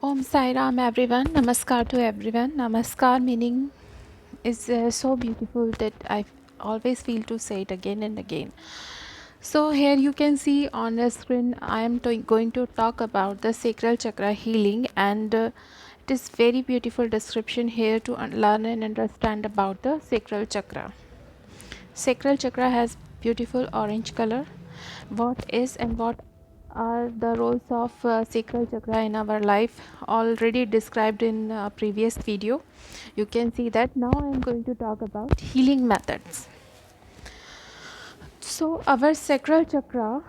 Om Sai Ram everyone. Namaskar to everyone. Namaskar meaning is so beautiful that I always feel to say it again and again. So here you can see on the screen I am going to talk about the sacral chakra healing, and it is very beautiful description here to learn and understand about the sacral chakra. Sacral chakra has beautiful orange color. What is and what are the roles of sacral chakra in our life already described in previous video. You can see that. Now I am going to talk about healing methods. So our sacral chakra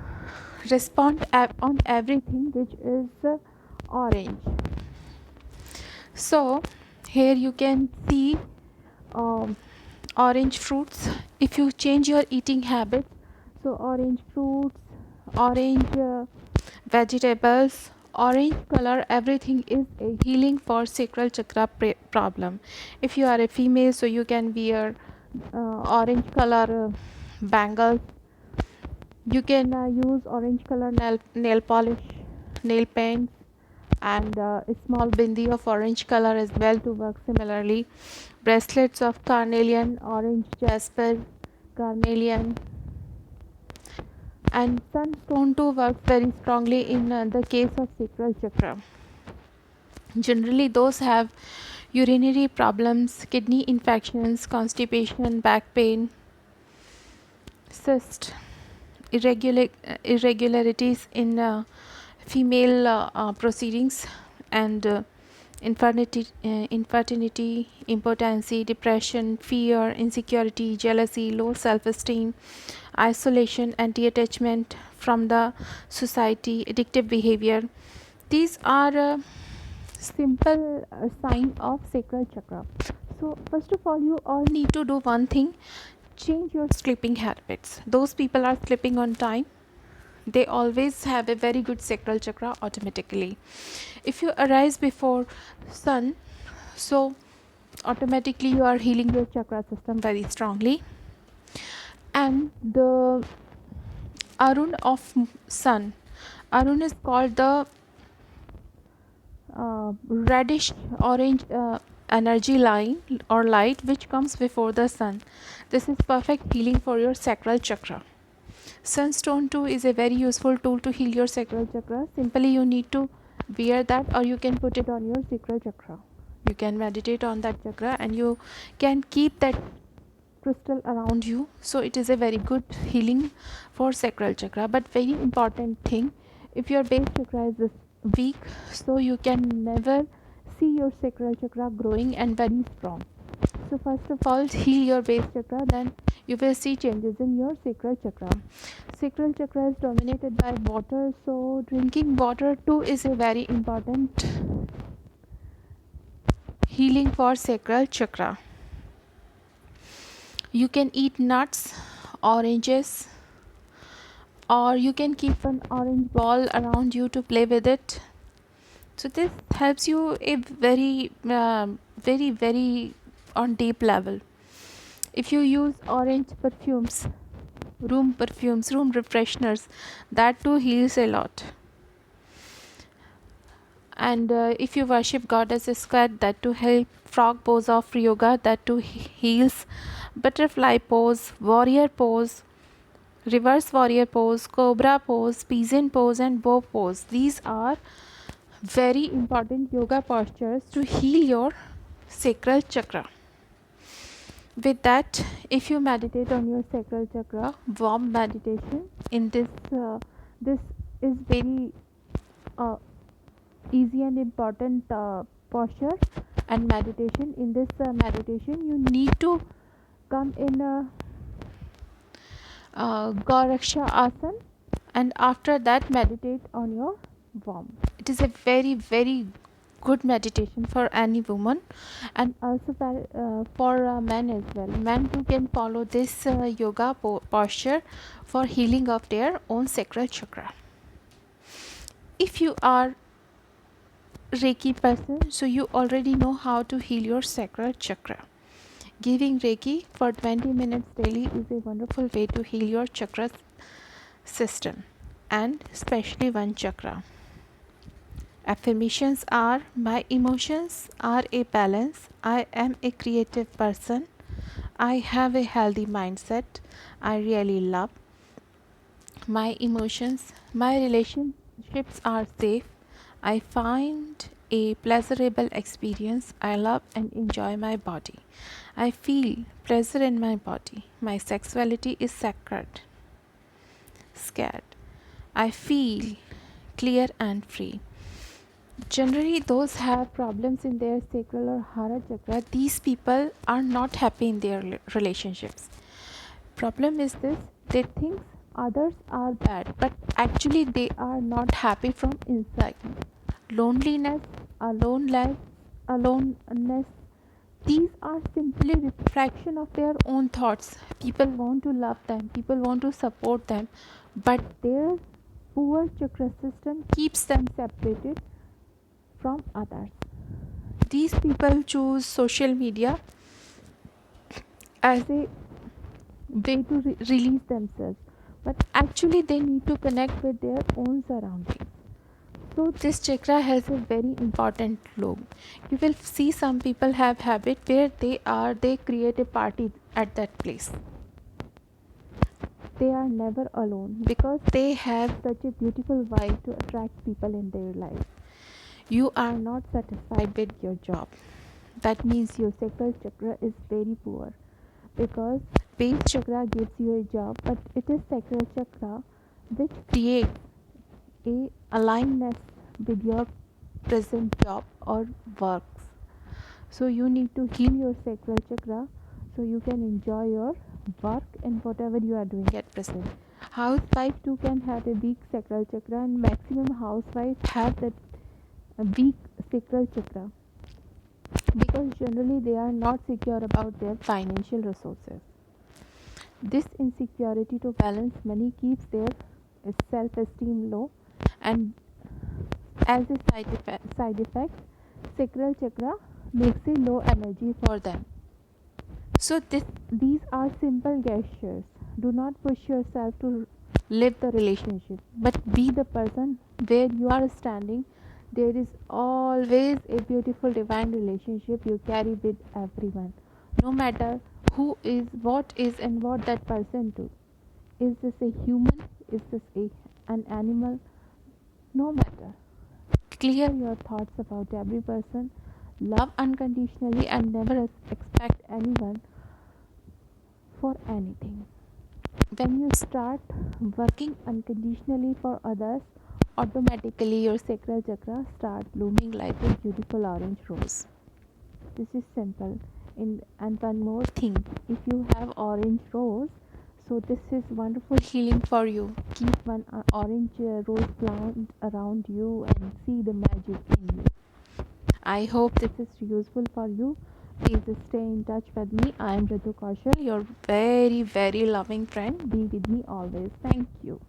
respond on everything which is orange. So here you can see um, orange fruits. If you change your eating habits, so orange fruits, orange vegetables, orange color, everything is a healing for sacral chakra problem. If you are a female, so you can wear orange color bangles. You can use orange color nail polish, nail paint, and a small bindi of orange color as well to work similarly. Bracelets of carnelian, orange jasper, carnelian, and sunstone too works very strongly in the case of sacral chakra. Generally, those have urinary problems, kidney infections, constipation, back pain, cyst, irregularities in female proceedings, and infertility, impotency, depression, fear, insecurity, jealousy, low self-esteem, isolation, anti-attachment from the society, addictive behavior. These are simple sign of sacral chakra. So first of all, you all need to do one thing: change your sleeping habits. Those people are sleeping on time, they always have a very good sacral chakra automatically. If you arise before sun, so automatically you are healing your chakra system very strongly. And the arun of sun, arun is called the reddish orange energy line or light which comes before the sun. This is perfect healing for your sacral chakra. Sunstone too is a very useful tool to heal your sacral chakra. Simply you need to wear that, or you can put it on your sacral chakra. You can meditate on that chakra and you can keep that crystal around you. So it is a very good healing for sacral chakra. But very important thing, if your base chakra is weak, so you can never see your sacral chakra growing and very strong. So first of all, heal your base chakra, then you will see changes in your sacral chakra. Sacral chakra is dominated by water, so drinking water too is a very important healing for sacral chakra. You can eat nuts, oranges, or you can keep an orange ball around you to play with it. So this helps you a very on deep level. If you use orange perfumes, room refresheners, that too heals a lot. And if you worship goddess squat, that to help. Frog pose of yoga, that to heals. Butterfly pose, warrior pose, reverse warrior pose, cobra pose, peasant pose, and bow pose. These are very important yoga postures to heal your sacral chakra. With that, if you meditate on your sacral chakra, warm meditation in this is very uh, easy and important posture and meditation. In this meditation, you need to come in a Goraksha asana, and after that meditate on your warm. It is a very good meditation for any woman, and also for men as well. Men too can follow this yoga posture for healing of their own sacral chakra. If you are Reiki person, so you already know how to heal your sacral chakra. Giving Reiki for 20 minutes daily is a wonderful way to heal your chakra system, and especially one chakra. Affirmations are: my emotions are a balance. I am a creative person. I have a healthy mindset. I really love my emotions. My relationships are safe. I find a pleasurable experience. I love and enjoy my body. I feel pleasure in my body. My sexuality is sacred. Scared. I feel clear and free. Generally, those have problems in their sacral or hara chakra. These people are not happy in their relationships. Problem is this: they think others are bad, but actually they are not happy from inside. Loneliness, aloneness, these are simply reflection of their own thoughts. People want to love them, people want to support them, but their poor chakra system keeps them separated from others. These people choose social media as a way to release themselves, but actually they need to connect with their own surroundings. So this chakra has a very important role. You will see some people have habit where they create a party at that place. They are never alone because they have such a beautiful vibe to attract people in their life. You are not satisfied with your job. That means your sacral chakra is very poor, because base chakra gives you a job, but it is sacral chakra which creates a alignment with your present job or works. So you need to heal your sacral chakra so you can enjoy your work and whatever you are doing at present. Housewife too can have a weak sacral chakra, and maximum housewives have that weak sacral chakra because generally they are not secure about their financial resources. This insecurity to balance money keeps their self-esteem low, and as a side effect, sacral chakra makes a low energy for them. So these are simple gestures. Do not push yourself to live the relationship, but be the person where you are standing. There is always a beautiful divine relationship you carry with everyone, no matter who is, and what that person do. Is this a human? Is this an animal? No matter. Clear your thoughts about every person. Love unconditionally and never expect anyone for anything. When you start working unconditionally for others, automatically your sacral chakra start blooming like a beautiful orange rose. This is simple. And one more thing, if you have orange rose, so this is wonderful healing for you. Keep one orange rose plant around you and see the magic in you. I hope this is useful for you. Please stay in touch with me. I am Ritu Kaushal, your very, very loving friend. Be with me always. Thank you.